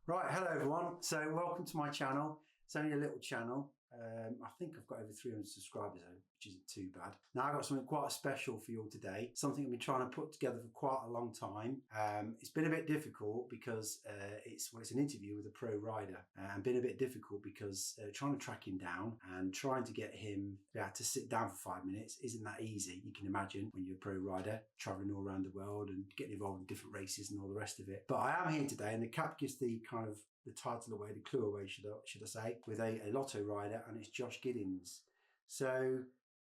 Right, hello everyone. So welcome to my channel. It's only a little channel. I think I've got over 300 subscribers, which isn't too bad. Now I've got something quite special for you all today. Something I've been trying to put together for quite a long time. It's been a bit difficult because it's an interview with a pro rider, and been a bit difficult because trying to track him down and trying to get him to sit down for 5 minutes isn't that easy. You can imagine when you're a pro rider traveling all around the world and getting involved in different races and all the rest of it. But I am here today, and the cap gives the kind of the title away, the clue away, should I say, with a lotto rider, and it's Josh Giddings. So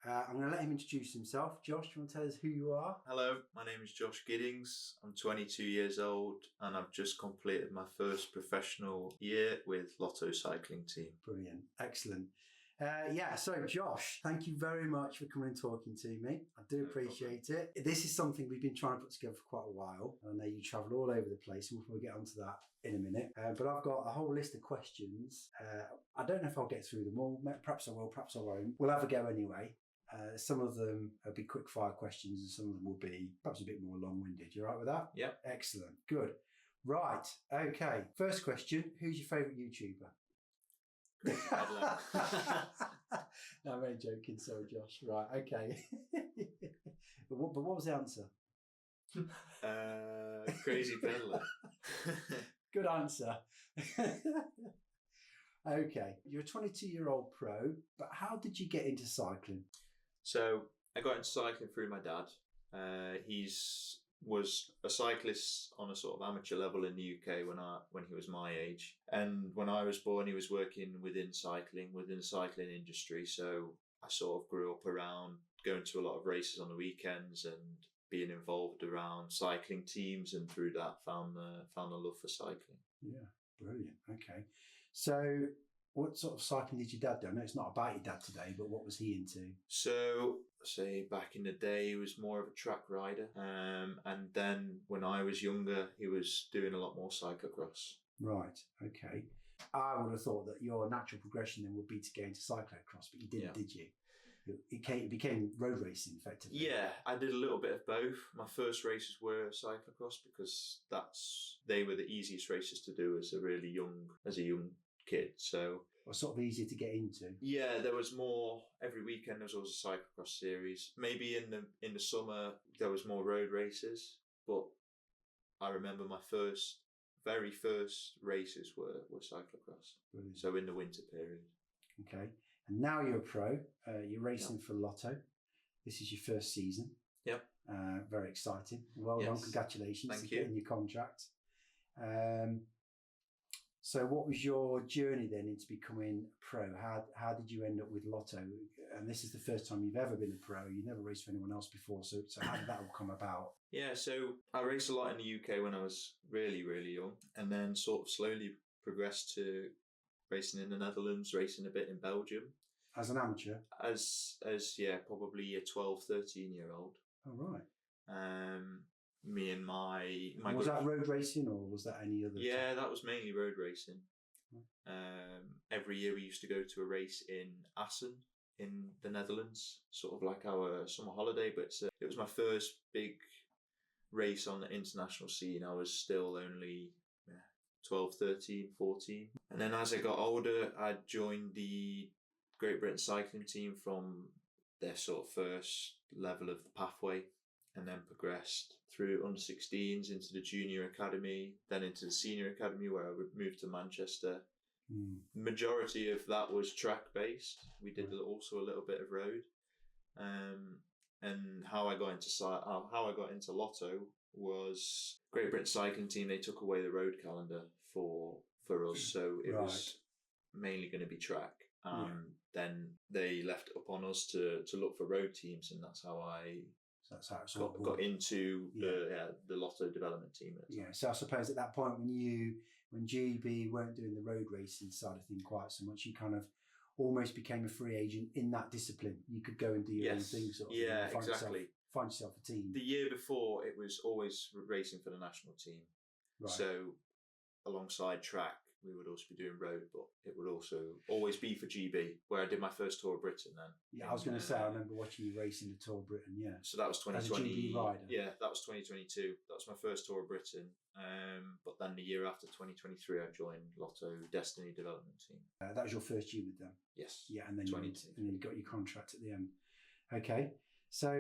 I'm going to let him introduce himself. Josh, do you want to tell us who you are? Hello, my name is Josh Giddings. I'm 22 years old and I've just completed my first professional year with Lotto Cycling Team. Brilliant, excellent. So Josh, thank you very much for coming and talking to me. I do appreciate it. This is something we've been trying to put together for quite a while. I know you travel all over the place, and we'll get onto that in a minute. But I've got a whole list of questions. I don't know if I'll get through them all. Perhaps I will, perhaps I won't. We'll have a go anyway. Some of them will be quick fire questions and some of them will be perhaps a bit more long-winded. You all right with that? Yep. Excellent. Good. Right. Okay. First question. Who's your favourite YouTuber? No, I'm only joking. Sorry, Josh. Right. Okay. But what was the answer? Crazy Peddler. Good answer. Okay. You're a 22-year-old pro, but how did you get into cycling? So I got into cycling through my dad. He was a cyclist on a sort of amateur level in the UK when he was my age. And when I was born, he was working within the cycling industry. So I sort of grew up around going to a lot of races on the weekends and being involved around cycling teams, and through that found a love for cycling. Yeah, brilliant. Okay. So what sort of cycling did your dad do? I know it's not about your dad today, but what was he into? So, say back in the day, he was more of a track rider. And then when I was younger, he was doing a lot more cyclocross. Right, okay. I would have thought that your natural progression then would be to get into cyclocross, but you didn't, did you? It became road racing, effectively. Yeah, I did a little bit of both. My first races were cyclocross because they were the easiest races to do as a young kid. So or sort of easier to get into. Yeah, there was more every weekend. There was always a cyclocross series. Maybe in the summer there was more road races, but I remember my very first races were cyclocross. Brilliant. So in the winter period. Okay, and now you're a pro. You're racing for Lotto. This is your first season. Yep. Very exciting. Well done. Congratulations. Thank you. Getting your contract. So what was your journey then into becoming a pro? How did you end up with Lotto? And this is the first time you've ever been a pro. You never raced for anyone else before. So how did that all come about? Yeah, so I raced a lot in the UK when I was really, really young, and then sort of slowly progressed to racing in the Netherlands, racing a bit in Belgium. As an amateur? As probably a 12, 13-year-old. Oh, right. Me and my was that road racing or was that any other? Yeah, that was mainly road racing. Every year we used to go to a race in Assen in the Netherlands, sort of like our summer holiday, but it was my first big race on the international scene. I was still only 12, 13, 14. And then as I got older, I joined the Great Britain cycling team from their sort of first level of the pathway, and then progressed through under-16s into the junior academy, then into the senior academy where I would move to Manchester. The majority of that was track-based. We did also a little bit of road. And how I got into Lotto was Great Britain cycling team. They took away the road calendar for us, so it was mainly going to be track. Then they left it upon us to look for road teams, and that's how I got into the Lotto development team. So I suppose at that point when GB weren't doing the road racing side of things quite so much, you kind of almost became a free agent in that discipline. You could go and do your own thing, sort of. Yeah, exactly. Find yourself a team. The year before, it was always racing for the national team. Right. So alongside track, we would also be doing road, but it would also always be for GB, where I did my first Tour of Britain then. Yeah, I was going to say, I remember watching you race in the Tour of Britain, yeah. So that was 2020. As a GB rider? Yeah, that was 2022. That was my first Tour of Britain. But then the year after, 2023, I joined Lotto Destiny Development Team. That was your first year with them? Yes. Yeah, and then you got your contract at the end. Okay, so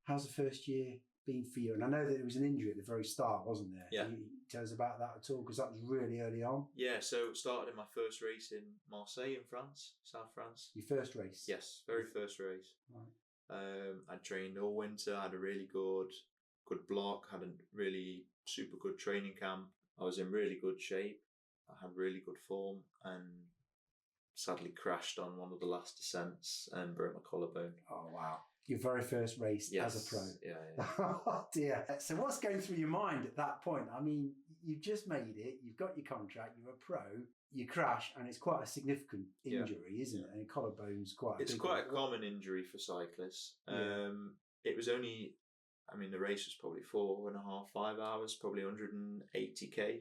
how's the first year been for you? And I know that there was an injury at the very start, wasn't there? Yeah. Can you tell us about that at all? Because that was really early on. Yeah, so it started in my first race in Marseille in France, South France. Your first race? Yes, very first race. Right. I trained all winter, had a really good block, had a really super good training camp. I was in really good shape. I had really good form and sadly crashed on one of the last descents and broke my collarbone. Oh, wow. Your very first race as a pro. Yeah. Oh, dear. So what's going through your mind at that point? I mean, you've just made it. You've got your contract. You're a pro. You crash, and it's quite a significant injury, isn't it? And collarbone's quite It's quite a common injury for cyclists. It was only, the race was probably 4.5, 5 hours, probably 180k.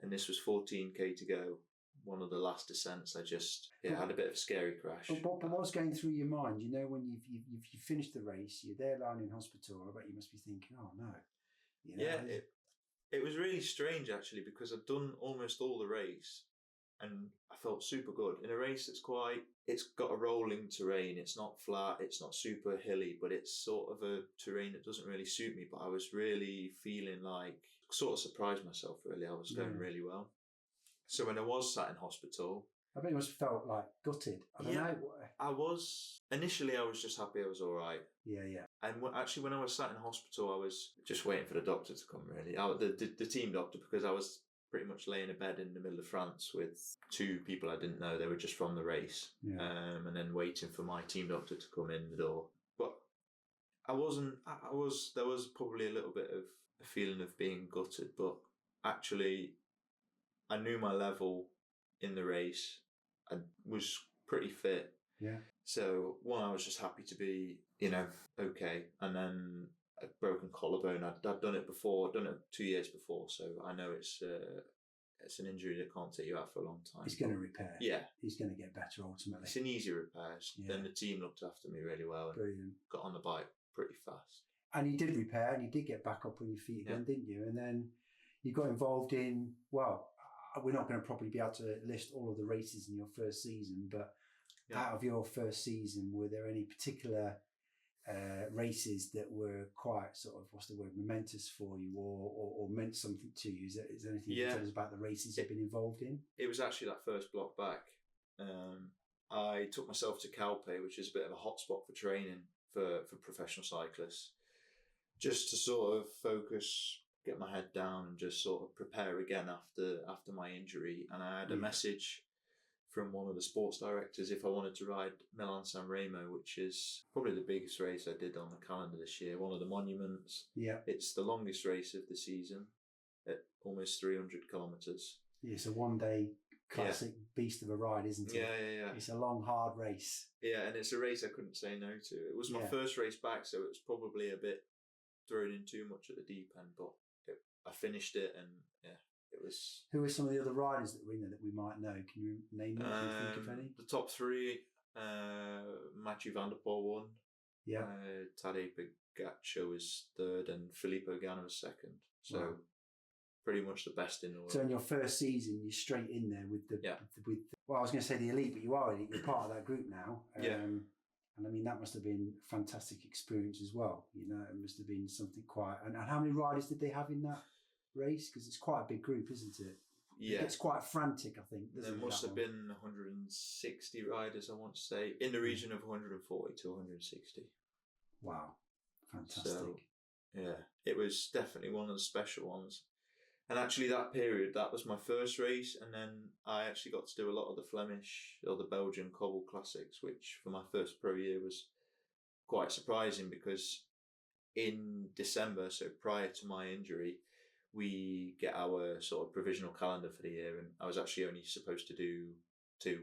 And this was 14k to go. One of the last descents, I just had a bit of a scary crash. But what's going through your mind? You know, when you've finished the race, you're there lying in hospital. I bet you must be thinking, "Oh no." You know, yeah, it was really strange actually, because I'd done almost all the race, and I felt super good in a race it's got a rolling terrain. It's not flat. It's not super hilly, but it's sort of a terrain that doesn't really suit me. But I was really feeling like, sort of surprised myself. Really, I was going really well. So when I was sat in hospital, I bet you must have felt like gutted. I don't know. I was just happy I was all right. Yeah. And actually, when I was sat in hospital, I was just waiting for the doctor to come. Really, the team doctor, because I was pretty much laying in bed in the middle of France with two people I didn't know. They were just from the race, and then waiting for my team doctor to come in the door. But I wasn't. There was probably a little bit of a feeling of being gutted, but actually, I knew my level in the race. I was pretty fit. Yeah. So I was just happy to be, okay. And then a broken collarbone. I'd done it before. I'd done it 2 years before, so I know it's an injury that can't take you out for a long time. He's going to repair. Yeah. He's going to get better ultimately. It's an easy repair. Yeah. Then the team looked after me really well. And brilliant. Got on the bike pretty fast. And you did repair, and you did get back up on your feet again, didn't you? And then you got involved in, we're not going to probably be able to list all of the races in your first season, but out of your first season, were there any particular races that were quite sort of, momentous for you or meant something to you? Is there anything you can tell us about the races you've been involved in? It was actually that first block back. I took myself to Calpe, which is a bit of a hotspot for training for professional cyclists, just to sort of focus, get my head down and just sort of prepare again after my injury. And I had a message from one of the sports directors if I wanted to ride Milan-San Remo, which is probably the biggest race I did on the calendar this year, one of the monuments. Yeah. It's the longest race of the season at almost 300 kilometres. Yeah, it's a one-day classic beast of a ride, isn't it? Yeah. It's a long, hard race. Yeah, and it's a race I couldn't say no to. It was my first race back, so it was probably a bit thrown in too much at the deep end, but I finished it, and it was. Who were some of the other riders that were in there that we might know? Can you name them? Can you think of any? The top three: Mathieu van der Poel won. Yeah. Tadej Pogacar was third, and Filippo Ganna was second. So pretty much the best in the world. So in your first season, you're straight in there with the I was going to say the elite, but you are elite. You're part of that group now. And I mean, that must have been a fantastic experience as well. It must have been something quite. And how many riders did they have in that race? Because it's quite a big group, isn't it? Yeah. It's quite frantic, I think. There must have been 160 riders, I want to say, in the region of 140 to 160. Wow. Fantastic. So, it was definitely one of the special ones. And actually that period, that was my first race, and then I actually got to do a lot of the Flemish or the Belgian Cobble Classics, which for my first pro year was quite surprising, because in December, so prior to my injury, we get our sort of provisional calendar for the year, and I was actually only supposed to do 2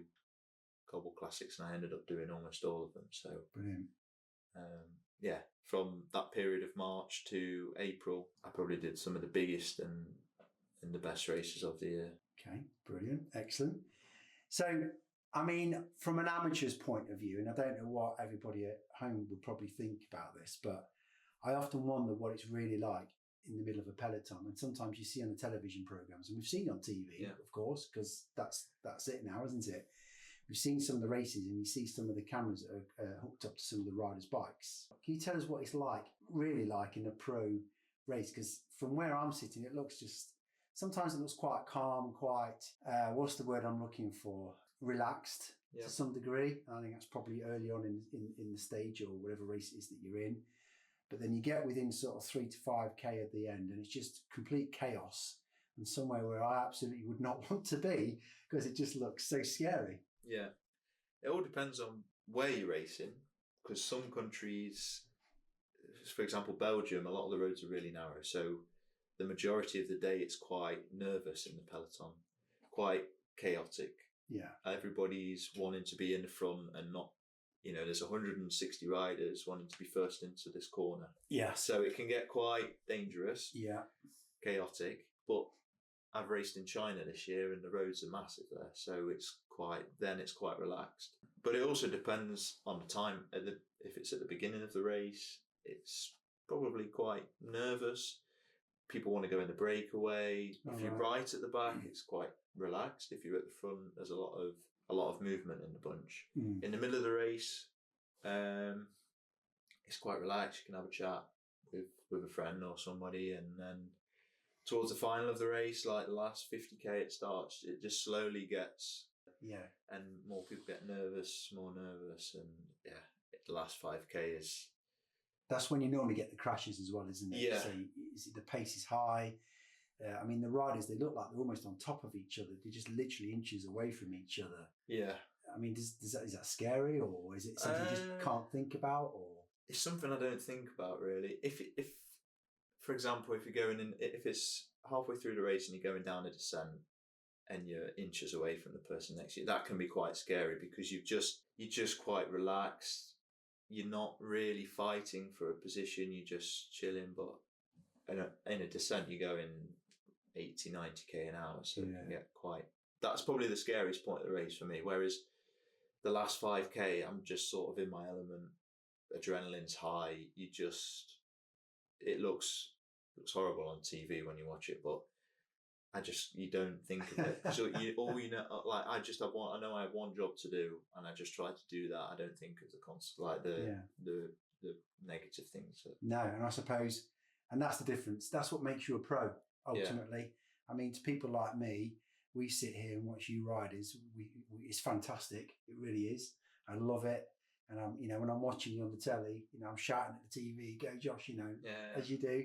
Cobble Classics, and I ended up doing almost all of them. So brilliant. From that period of March to April, I probably did some of the biggest and the best races of the year. Okay, brilliant, excellent. So, I mean, from an amateur's point of view, and I don't know what everybody at home would probably think about this, but I often wonder what it's really like in the middle of a peloton. And sometimes you see on the television programs, and we've seen on TV, of course, because that's it now, isn't it? We've seen some of the races, and you see some of the cameras that are hooked up to some of the riders' bikes. Can you tell us what it's like, really like, in a pro race? Because from where I'm sitting, it looks just, sometimes it looks quite calm, quite, what's the word I'm looking for? Relaxed to some degree. I think that's probably early on in the stage or whatever race it is that you're in. But then you get within sort of 3 to 5K at the end, and it's just complete chaos, and somewhere where I absolutely would not want to be, because it just looks so scary. Yeah. It all depends on where you're racing, because some countries, for example, Belgium, a lot of the roads are really narrow. So the majority of the day it's quite nervous in the peloton, quite chaotic. Yeah. Everybody's wanting to be in the front and not, there's 160 riders wanting to be first into this corner. Yeah. So it can get quite dangerous. Yeah. Chaotic. But I've raced in China this year and the roads are massive there. So it's quite relaxed. But it also depends on the time. If it's at the beginning of the race, it's probably quite nervous. People want to go in the breakaway. If you're right at the back, it's quite relaxed. If you're at the front, there's a lot of movement in the bunch. In the middle of the race, it's quite relaxed. You can have a chat with a friend or somebody, and then towards the final of the race, like the last 50k, it just slowly gets, and more people get more nervous, and the last 5k is. That's when you normally get the crashes as well, isn't it? Yeah. So the pace is high. I mean, the riders, they look like they're almost on top of each other. They're just literally inches away from each other. Yeah. I mean, is that scary, or is it something you just can't think about? Or it's something I don't think about really. If for example, if you're going in, if it's halfway through the race and you're going down a descent and you're inches away from the person next to you, that can be quite scary, because you're just quite relaxed. You're not really fighting for a position, you're just chilling. But in a descent, you're going 80, 90k an hour, so it can get quite. That's probably the scariest point of the race for me. Whereas the last 5k, I'm just sort of in my element. Adrenaline's high. It looks horrible on TV when you watch it, but you don't think of it. So I know I have one job to do, and I just try to do that. I don't think of the negative things. No, and I suppose, and that's the difference. That's what makes you a pro, ultimately. Yeah. I mean, to people like me, we sit here and watch you riders. It's fantastic. It really is. I love it. And I'm, when I'm watching you on the telly, I'm shouting at the TV, "Go Josh!" As you do.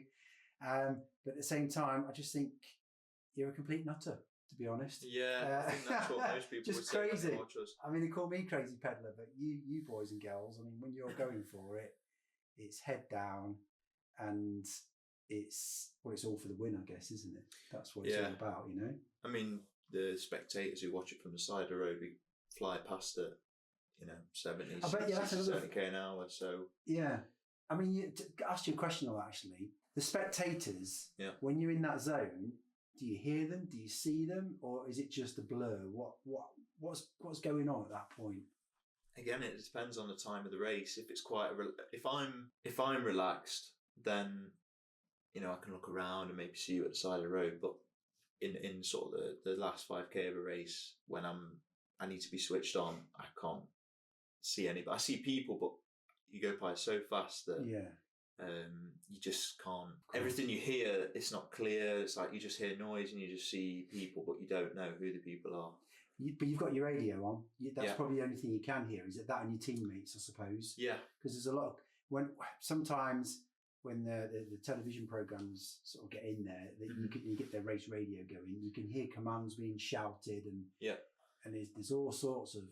But at the same time, I just think you're a complete nutter, to be honest. Yeah, I think that's what most people just would say crazy. when they watch us. I mean, they call me crazy peddler, but you boys and girls, I mean, when you're going for it, it's head down, and it's all for the win, I guess, isn't it? That's what it's all about, I mean, the spectators who watch it from the side of the road, we fly past it, 70, 70k an hour. So yeah, I mean, to ask you a question on that, actually, the spectators, when you're in that zone, do you hear them? Do you see them, or is it just a blur? What's going on at that point? Again, it depends on the time of the race. If it's if I'm relaxed, then I can look around and maybe see you at the side of the road. But in sort of the last 5k of a race, when I need to be switched on, I can't see anybody. I see people, but you go by so fast that you just can't. Everything you hear, it's not clear. It's like you just hear noise and you just see people, but you don't know who the people are. But you've got your radio on. That's probably the only thing you can hear. Is it that and your teammates, I suppose? Yeah. Because there's a lot of sometimes when the television programs sort of get in there, you get their race radio going. You can hear commands being shouted and and there's all sorts of.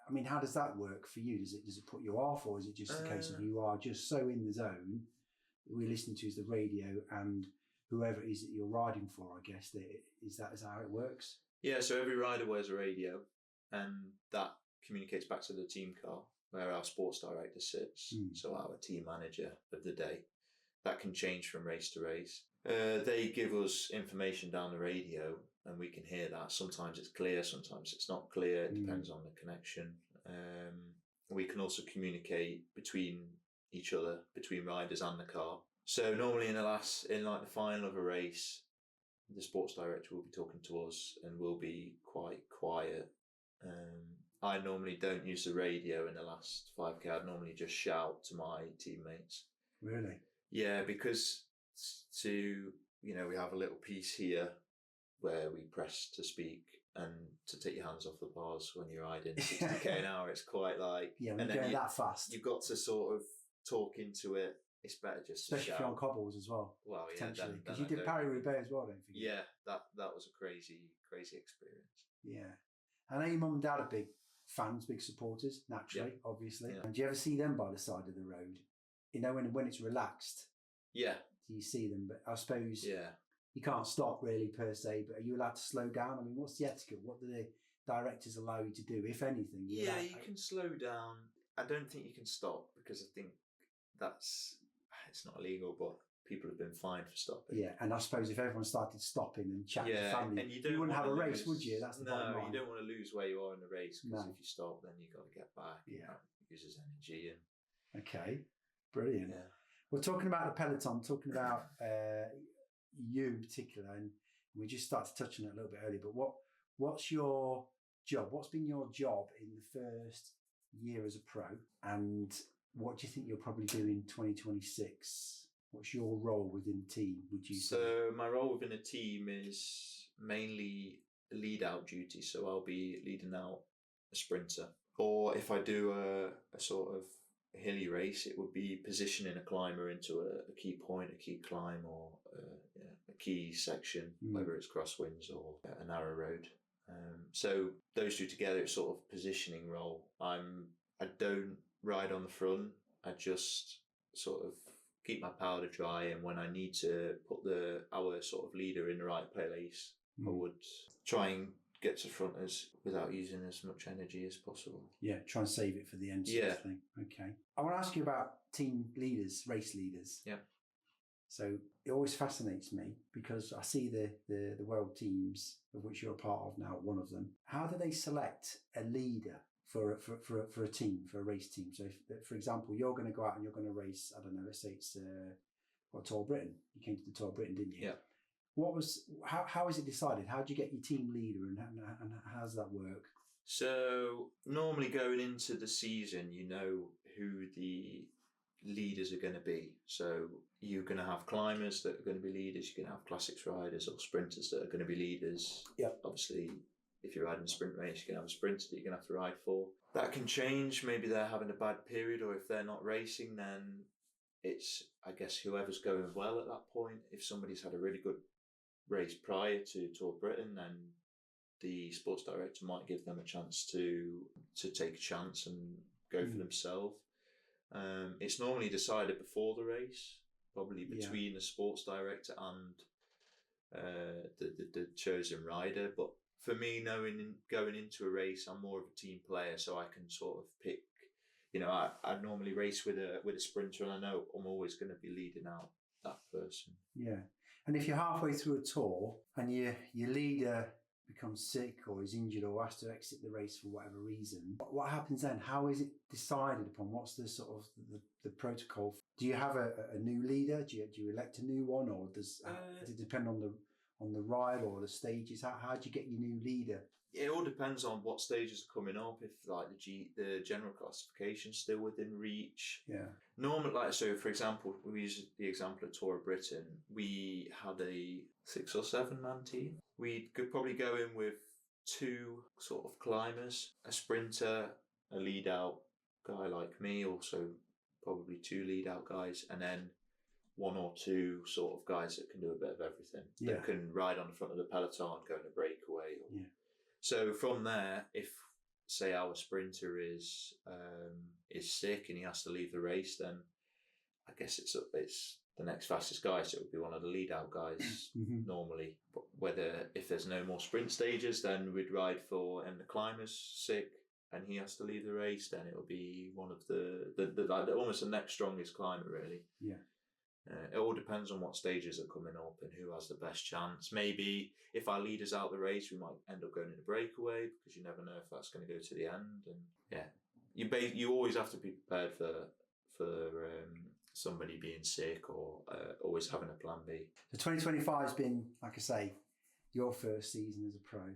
I mean, how does that work for you? Does it put you off, or is it just a case of you are just so in the zone? We're listening to is the radio and whoever it is that you're riding for. I guess is that how it works. Yeah, so every rider wears a radio, and that communicates back to the team car where our sports director sits, so our team manager of the day. That can change from race to race. They give us information down the radio, and we can hear that. Sometimes it's clear, sometimes it's not clear. It depends on the connection. We can also communicate between each other, between riders and the car. So normally in the final of a race, the sports director will be talking to us and we'll be quite quiet. I normally don't use the radio in the last 5K. I'd normally just shout to my teammates. Really? Yeah, because we have a little piece here where we press to speak and to take your hands off the bars when you're riding 60k an hour. It's quite like... Yeah, when you're going that fast. You've got to sort of talk into it. It's better just to shout. Especially if you're on cobbles as well. Well, yeah. Potentially. Because you did Paris-Roubaix as well, don't you? Yeah, that was a crazy experience. Yeah. I know your mum and dad are big fans, big supporters, naturally, obviously. Yeah. And do you ever see them by the side of the road? You know, when it's relaxed? Yeah. Do you see them? But I suppose you can't stop really per se, but are you allowed to slow down? I mean, what's the etiquette? What do the directors allow you to do, if anything? You can slow down. I don't think you can stop because I think it's not illegal, but people have been fined for stopping. Yeah, and I suppose if everyone started stopping and chatting to family, and you wouldn't have a race, would you? That's the bottom line. You don't want to lose where you are in the race because if you stop, then you've got to get back. Yeah, it uses energy. Okay, brilliant. Yeah. We're talking about the peloton, talking about you in particular, and we just started to touch on it a little bit earlier. But what's your job? What's been your job in the first year as a pro, and what do you think you'll probably do in 2026? What's your role within the team, would you say? So my role within a team is mainly lead out duty. So I'll be leading out a sprinter. Or if I do a sort of hilly race, it would be positioning a climber into a key point, a key climb, or a key section, whether it's crosswinds or a narrow road. So those two together, it's sort of positioning role. I don't ride on the front. I just sort of keep my powder dry, and when I need to put our sort of leader in the right place, I would try and get to front without using as much energy as possible. Yeah, try and save it for the end sort of thing. Okay. I want to ask you about team leaders, race leaders. Yeah. So it always fascinates me because I see the world teams, of which you're a part of now, one of them. How do they select a leader for a team, for a race team? So if, for example, you're going to go out and you're going to race, I don't know, let's say it's Tour Britain. You came to the Tour Britain, didn't you? Yeah. How is it decided? How do you get your team leader, and how does that work? So normally going into the season, you know who the leaders are going to be. So you're going to have climbers that are going to be leaders. You're going to have classics riders or sprinters that are going to be leaders. Yeah. Obviously, if you're riding a sprint race, you're going to have a sprinter that you're going to have to ride for. That can change. Maybe they're having a bad period, or if they're not racing, then it's, I guess, whoever's going well at that point. If somebody's had a really good race prior to Tour Britain, then the sports director might give them a chance to take a chance and go for themselves. It's normally decided before the race, probably between the sports director and the chosen rider. But for me, going into a race, I'm more of a team player, so I can sort of pick. You know, I normally race with a sprinter, and I know I'm always going to be leading out that person. Yeah, and if you're halfway through a tour and your leader becomes sick or is injured or has to exit the race for whatever reason, what happens then? How is it decided upon? What's the sort of the protocol? Do you have a new leader? Do you elect a new one, or does it depend on the ride or the stages? How do you get your new leader? It all depends on what stages are coming up. If like the general classification still within reach. Yeah. Normally, like, so for example, we use the example of Tour of Britain. We had a 6 or 7 man team. We could probably go in with 2 sort of climbers, a sprinter, a lead out guy like me, also probably 2 lead out guys, and then 1 or 2 sort of guys that can do a bit of everything. Yeah. That can ride on the front of the peloton, go in a breakaway. Yeah. So from there, if say our sprinter is sick and he has to leave the race, then I guess it's the next fastest guy, so it would be one of the lead out guys normally. But if there's no more sprint stages, then we'd ride for, and the climber's sick and he has to leave the race, then it will be one of the almost the next strongest climber really. Yeah. It all depends on what stages are coming up and who has the best chance. Maybe if our leader's out the race, we might end up going in a breakaway because you never know if that's going to go to the end. And yeah, you always have to be prepared for somebody being sick or always having a plan B. So 2025 has been, like I say, your first season as a pro.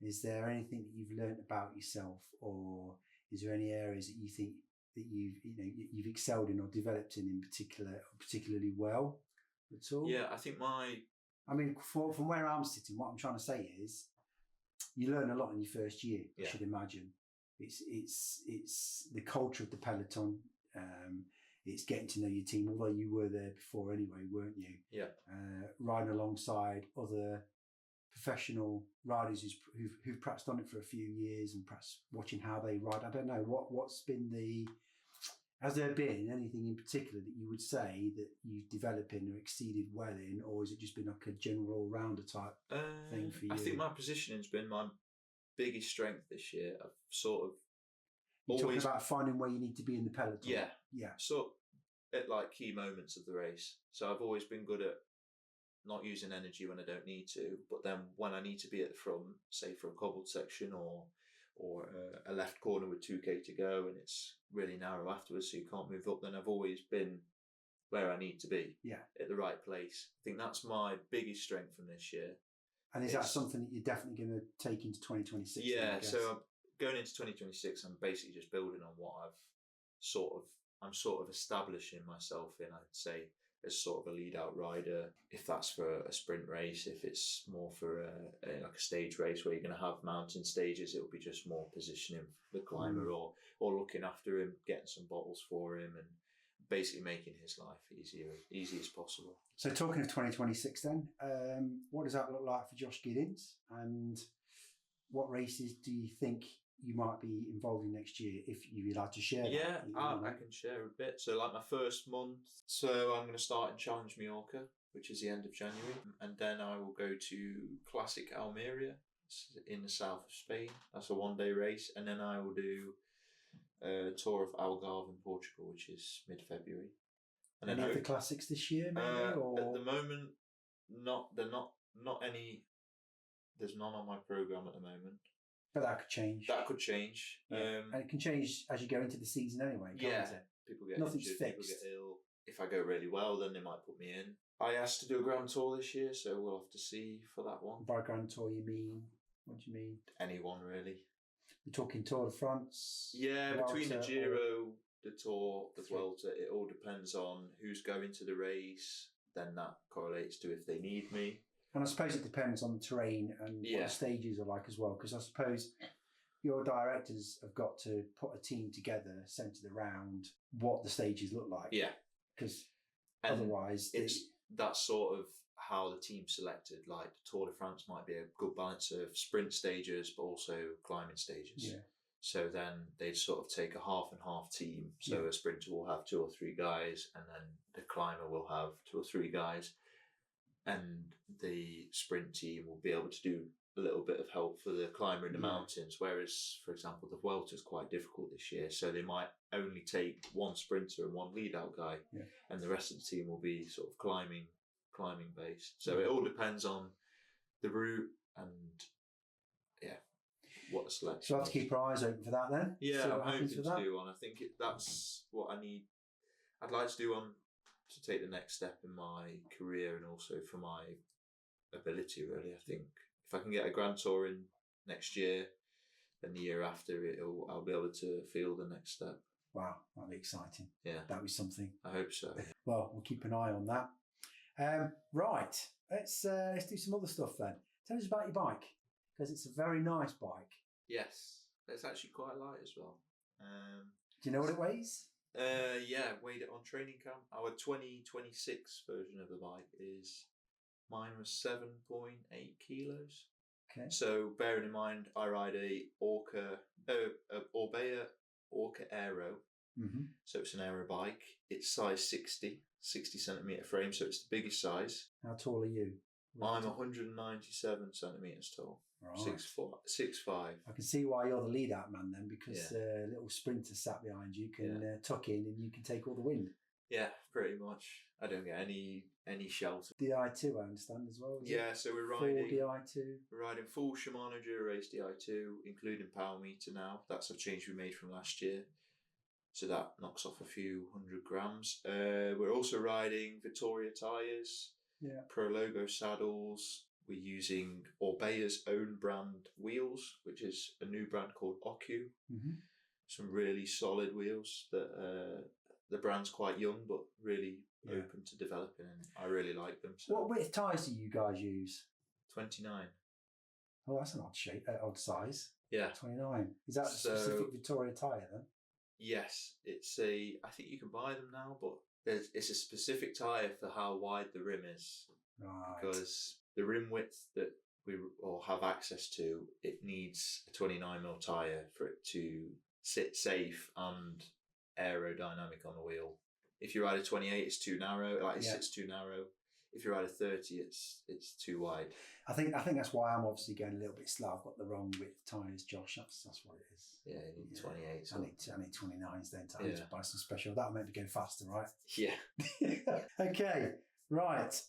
Is there anything that you've learned about yourself, or is there any areas that you think that you've excelled in or developed in particularly well at all? Yeah, I think from where I'm sitting, what I'm trying to say is you learn a lot in your first year. I should imagine it's the culture of the peloton. It's getting to know your team, although you were there before anyway, weren't you? Yeah. Riding alongside other professional riders who've perhaps done it for a few years and perhaps watching how they ride. I don't know what's been has there been anything in particular that you would say that you've developed in or exceeded well in, or has it just been like a general rounder type thing for you? I think my positioning's been my biggest strength this year. I've sort of You're talking about finding where you need to be in the peloton. Yeah. So at like key moments of the race. So I've always been good at not using energy when I don't need to, but then when I need to be at the front, say for a cobbled section or a left corner with 2k to go and it's really narrow afterwards so you can't move up, then I've always been where I need to be, at the right place. I think that's my biggest strength from this year. And is that something that you're definitely going to take into 2026? Yeah, so I'm going into 2026, I'm basically just building on what I'm sort of establishing myself in, I'd say, as sort of a lead out rider, if that's for a sprint race. If it's more for like a stage race where you're going to have mountain stages, it'll be just more positioning the climber or looking after him, getting some bottles for him and basically making his life easy as possible. So talking of 2026 then, what does that look like for Josh Giddings, and what races do you think you might be involved in next year, if you're allowed to share? Yeah, I can share a bit. So like my first month, so I'm going to start in Challenge Mallorca, which is the end of January, and then I will go to Classic Almeria in the south of Spain. That's a one-day race, and then I will do a tour of Algarve in Portugal, which is mid-February. And any of the classics this year, maybe? Or? At the moment, not any. There's none on my program at the moment. But that could change. Yeah. And it can change as you go into the season anyway, can't it? People get Nothing's injured, fixed. people get ill. If I go really well, then they might put me in. I asked to do a Grand Tour this year, so we'll have to see for that one. By Grand Tour, you mean? What do you mean? Anyone, really. You're talking Tour de France? Yeah, between the Giro, the Tour, the Vuelta, it all depends on who's going to the race. Then that correlates to if they need me. And I suppose it depends on the terrain and what the stages are like as well, because I suppose your directors have got to put a team together centred around what the stages look like. Yeah. Because otherwise... That's sort of how the team's selected. Like the Tour de France might be a good balance of sprint stages, but also climbing stages. Yeah. So then they'd sort of take a half and half team. So a sprinter will have 2 or 3 guys, and then the climber will have 2 or 3 guys. And the sprint team will be able to do a little bit of help for the climber in the mountains. Whereas, for example, the Vuelta is quite difficult this year, so they might only take 1 sprinter and 1 lead out guy, and the rest of the team will be sort of climbing based. So it all depends on the route and what the selection. So we'll have to keep our eyes open for that then. Yeah, I'm hoping to do one. I think that's what I need. I'd like to do one to take the next step in my career and also for my ability, really. I think if I can get a Grand Tour in next year, then the year after I'll be able to feel the next step. Wow, that'd be exciting. Yeah. That'd be something. I hope so. Well, we'll keep an eye on that. Right, let's do some other stuff then. Tell us about your bike, because it's a very nice bike. Yes, it's actually quite light as well. Do you know what it weighs? Weighed it on training camp. Our 2026 version of the bike mine was 7.8 kilos. Okay. So bearing in mind, I ride a Orbea Orca Aero. Mm-hmm. So it's an aero bike. It's size 60 centimetre frame, so it's the biggest size. How tall are you? I'm 197 centimetres tall. Right. 6'5". I can see why you're the lead out man then, because a little sprinter sat behind you can tuck in and you can take all the wind. Yeah, pretty much. I don't get any shelter. DI2, I understand as well. Yeah, so we're full riding DI2. We're riding full Shimano Dura Race Di2, including power meter now. That's a change we made from last year. So that knocks off a few 100 grams. We're also riding Vittoria tyres, Pro Logo saddles. We're using Orbea's own brand wheels, which is a new brand called Ocu. Mm-hmm. Some really solid wheels that the brand's quite young, but really open to developing, and I really like them. So. What width tyres do you guys use? 29. Oh, that's an odd shape, odd size. Yeah. 29. Is that a specific Vittoria tyre then? Yes, I think you can buy them now, but it's a specific tyre for how wide the rim is. Right. Because the rim width that we all have access to, it needs a 29mm tyre for it to sit safe and aerodynamic on the wheel. If you ride a 28, it's too narrow. It sits too narrow. If you ride a 30, it's too wide. I think that's why I'm obviously going a little bit slow. I've got the wrong width tyres, Josh. That's what it is. Yeah, you need 28. So. I need 29s then to buy some special. That'll make me go faster, right? Yeah. Okay, right.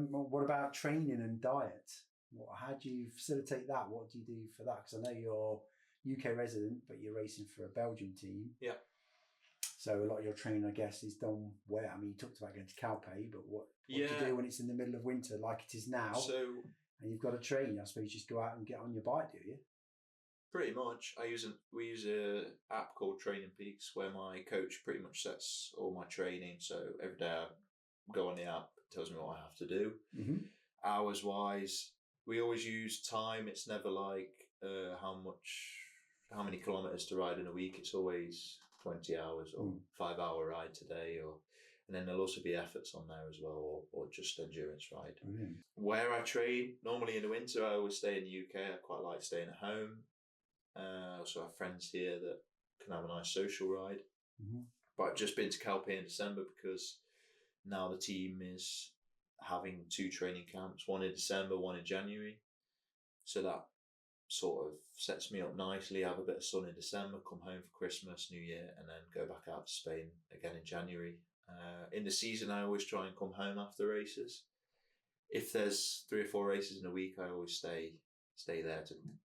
What about training and diet? How do you facilitate that? What do you do for that? Because I know you're UK resident, but you're racing for a Belgian team. Yeah. So a lot of your training, I guess, is done where? I mean, you talked about going to Calpe, but what do you do when it's in the middle of winter like it is now? And you've got to train. I suppose you just go out and get on your bike, do you? Pretty much. We use a app called Training Peaks where my coach pretty much sets all my training. So every day I go on the app, it tells me what I have to do. Mm-hmm. Hours wise, we always use time. It's never like how many kilometers to ride in a week. It's always 20 hours or 5-hour ride today, and then there'll also be efforts on there as well, or just endurance ride. Brilliant. Where I train, normally in the winter, I always stay in the UK. I quite like staying at home. I also have friends here that can have a nice social ride. Mm-hmm. But I've just been to Calpe in December because now the team is having 2 training camps, one in December, one in January. So that sort of sets me up nicely. Have a bit of sun in December, come home for Christmas, New Year, and then go back out to Spain again in January. In the season, I always try and come home after races. If there's 3 or 4 races in a week, I always stay there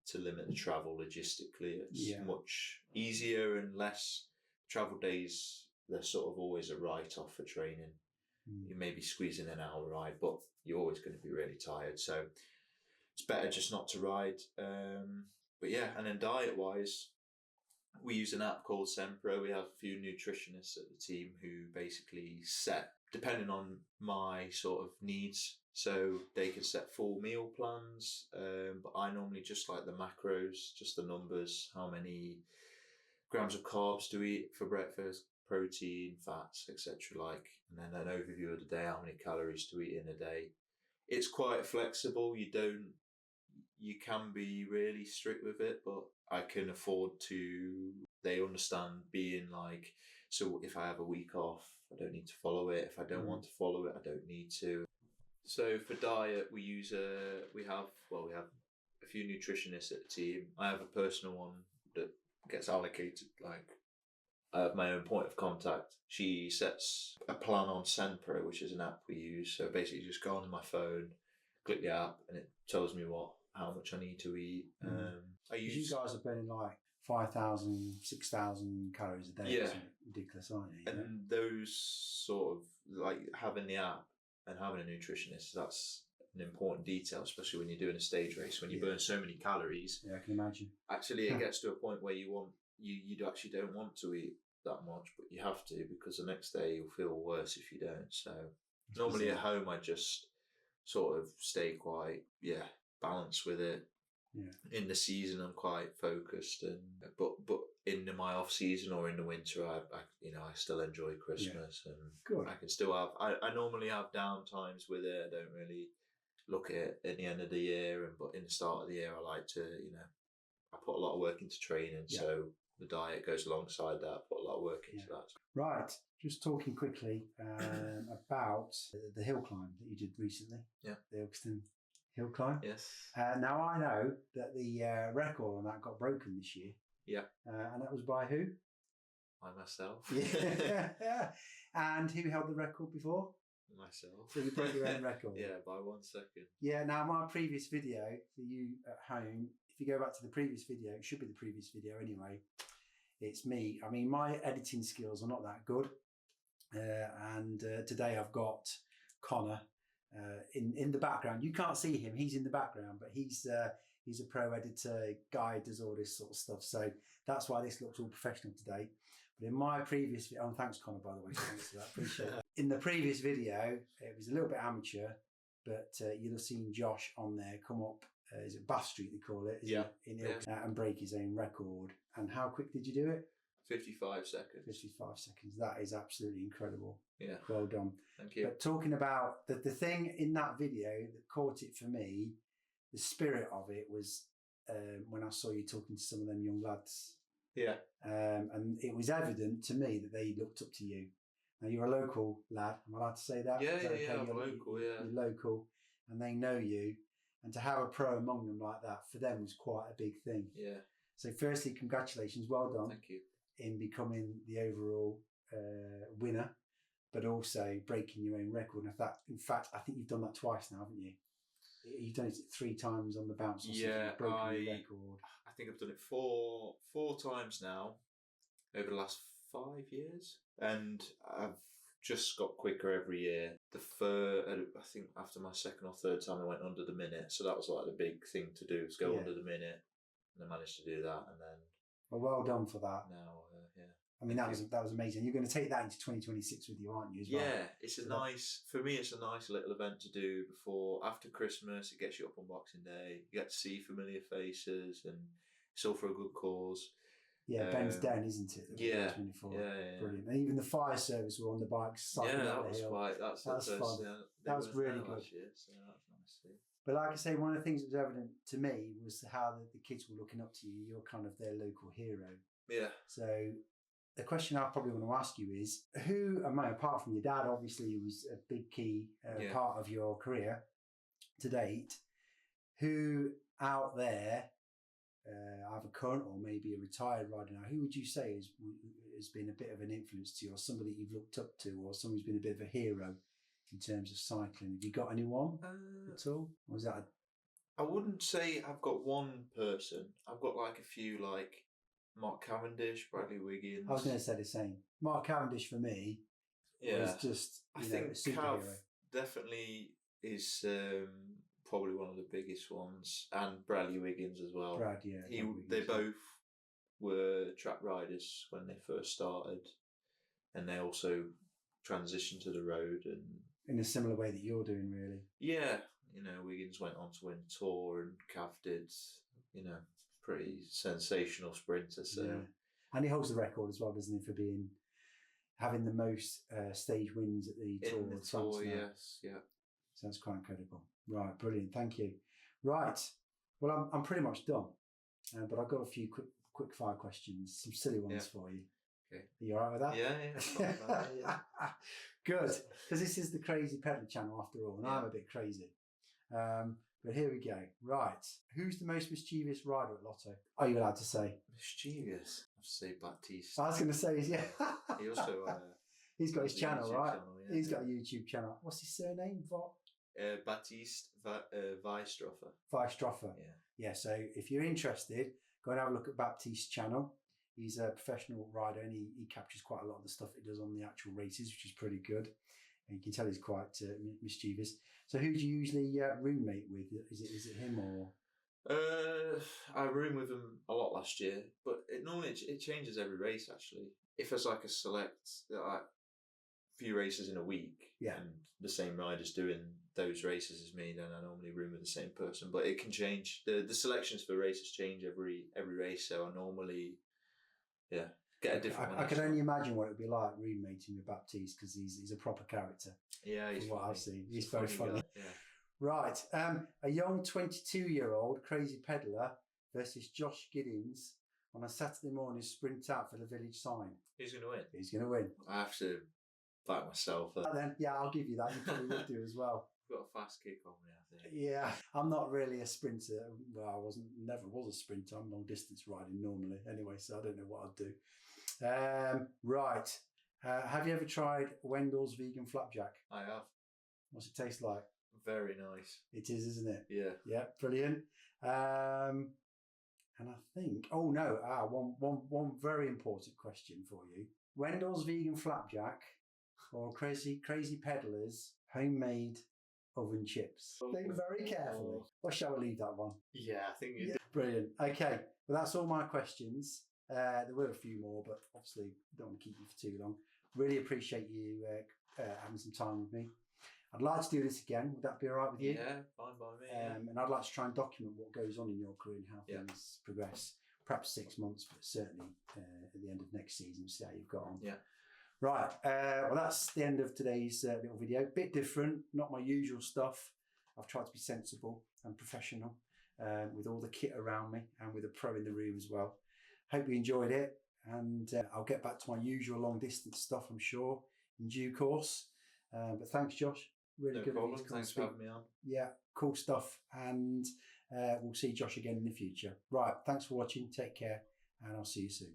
to limit the travel logistically. It's much easier and less travel days. They're sort of always a write-off for training. You may be squeezing an hour ride, but you're always going to be really tired. So it's better just not to ride. But yeah, and then diet-wise, we use an app called Sempro. We have a few nutritionists at the team who basically set, depending on my sort of needs, so they can set full meal plans. But I normally just like the macros, just the numbers, how many grams of carbs do we eat for breakfast, protein, fats, etc. And then an overview of the day, how many calories to eat in a day. It's quite flexible. You can be really strict with it, but I can afford to. They understand being like, so if I have a week off, I don't need to follow it. If I don't want to follow it, I don't need to. So for diet, we have a few nutritionists at the team. I have a personal one that gets allocated. Like, I have my own point of contact. She sets a plan on Sempro, which is an app we use. So basically, you just go on my phone, click the app, and it tells me how much I need to eat. You guys are burning like 5,000, 6,000 calories a day. Yeah. That's ridiculous, aren't you? And those sort of, like, having the app and having a nutritionist, that's an important detail, especially when you're doing a stage race, when you burn so many calories. Yeah, I can imagine. Actually, it gets to a point where you actually don't want to eat that much, but you have to, because the next day you'll feel worse if you don't. So normally at home, I just sort of stay quite, balanced with it. Yeah. In the season, I'm quite focused, but in my off season or in the winter, I still enjoy Christmas, and good. I can still have. I normally have down times with it. I don't really look at it at the end of the year, but in the start of the year, I like to, I put a lot of work into training, so the diet goes alongside that. I put a lot of work into that. Right. Just talking quickly about the hill climb that you did recently. Yeah. The Ilkeston hill climb. Yes. Now I know that the record on that got broken this year. Yeah. And that was by who? By myself. Yeah. And who held the record before? Myself. So you broke your own record? Yeah, by 1 second. Yeah, now my previous video for you at home, if you go back to the previous video, it should be the previous video anyway, it's me. I mean, my editing skills are not that good. And today I've got Connor in the background. You can't see him, he's in the background, but he's a pro editor, guy, does all this sort of stuff. So that's why this looks all professional today. But in my previous video, and thanks Connor, by the way, thanks for that, appreciate that. In the previous video, it was a little bit amateur, but you'll have seen Josh on there come up, is it Bath Street they call it? In Ilk, and break his own record. And how quick did you do it? 55 seconds. 55 seconds. That is absolutely incredible. Yeah. Well done. Thank you. But talking about the thing in that video that caught it for me, the spirit of it was when I saw you talking to some of them young lads. Yeah. And it was evident to me that they looked up to you. Now, you're a local lad. Am I allowed to say that? Yeah, Okay? I'm local, yeah. You're local, and they know you. And to have a pro among them like that, for them, was quite a big thing. Yeah. So firstly, congratulations. Well done. Thank you. In becoming the overall winner, but also breaking your own record. And in fact, I think you've done that twice now, haven't you? You've done it 3 times on the bounce. Or yeah, broken your record. I think I've done it four times now over the last 5 years, and I've just got quicker every year. I think after my second or third time, I went under the minute, so that was like the big thing to do, was go under the minute, and I managed to do that, and then. Well done for that. Now, yeah. I mean, that was amazing. You're going to take that into 2026 with you, aren't you? As well? Yeah, it's for me, it's a nice little event to do after Christmas. It gets you up on Boxing Day. You get to see familiar faces, and it's all for a good cause. Yeah, Ben's Den, isn't it? Yeah, 24. Yeah. Brilliant. And even the fire service were on the bikes. Yeah, that was quite. That's fun. That was really good. Last year, so that's nice to see. But like I say, one of the things that was evident to me was how the kids were looking up to you. You're kind of their local hero. Yeah. So the question I probably want to ask you is, apart from your dad, obviously, who was a big key part of your career to date, who out there, either current or maybe a retired rider now, who would you say has been a bit of an influence to you, or somebody you've looked up to, or somebody who's been a bit of a hero in terms of cycling? Have you got anyone at all? Or was that? I wouldn't say I've got one person. I've got like a few, like Mark Cavendish, Bradley Wiggins. I was going to say the same. Mark Cavendish for me was just I think a superhero. Cav definitely is probably one of the biggest ones, and Bradley Wiggins as well. Brad, yeah. They both were track riders when they first started, and they also transitioned to the road, and in a similar way that you're doing, really. Yeah, Wiggins went on to win Tour, and Cav did, pretty sensational sprinter. So, and he holds the record as well, doesn't he, having the most stage wins at the Tour. In the Tour, yes, yeah. So that's quite incredible. Right, brilliant. Thank you. Right, well, I'm pretty much done, but I've got a few quick fire questions, some silly ones for you. Okay. Are you all right with that? Yeah. Good, because this is the Crazy Pedal channel after all, and I'm a bit crazy. But here we go. Right, who's the most mischievous rider at Lotto? Are you allowed to say? Mischievous? I'd say Baptiste. I was going to say, He also... he's got his channel, right? Channel, yeah. He's got a YouTube channel. What's his surname? Baptiste Weistroffer. Weistroffer. Yeah, so if you're interested, go and have a look at Baptiste's channel. He's a professional rider, and he captures quite a lot of the stuff he does on the actual races, which is pretty good. And you can tell he's quite mischievous. So who do you usually roommate with? Is it him or? I roomed with him a lot last year, but it changes every race actually. If there's like a select few races in a week, and the same rider's doing those races as me, then I normally room with the same person. But it can change. The selections for races change every race, so I normally get a different one. I can only imagine what it would be like roommating with Baptiste, because he's a proper character. Yeah, he's what funny. I've seen. He's very funny. Yeah. Right, a young 22-year-old crazy peddler versus Josh Giddings on a Saturday morning sprint out for the village sign. Who's going to win? He's going to win. I have to back myself. Then, I'll give you that. You probably would do as well. I've got a fast kick on me, I think. Yeah, I'm not really a sprinter. Well, never was a sprinter. I'm long distance riding normally anyway, so I don't know what I'd do. Right. Have you ever tried Wendell's vegan flapjack? I have. What's it taste like? Very nice. It is, isn't it? Yeah. Yeah, brilliant. And I think, oh no, one very important question for you. Wendell's vegan flapjack or Crazy Peddler's homemade oven chips? Think very carefully. Or shall we leave that one? Yeah, I think you did. Brilliant. Okay, well that's all my questions. There were a few more, but obviously don't want to keep you for too long. Really appreciate you having some time with me. I'd like to do this again. Would that be all right with you? Yeah, fine by me. And I'd like to try and document what goes on in your career and how things progress. Perhaps 6 months, but certainly at the end of next season, see how you've got on. Yeah. Right. Well, that's the end of today's little video. Bit different, not my usual stuff. I've tried to be sensible and professional with all the kit around me and with a pro in the room as well. Hope you enjoyed it, and I'll get back to my usual long distance stuff, I'm sure, in due course. But thanks, Josh. Really No good problem. of you to Thanks for having me on. Yeah, cool stuff. And we'll see Josh again in the future. Right, thanks for watching. Take care, and I'll see you soon.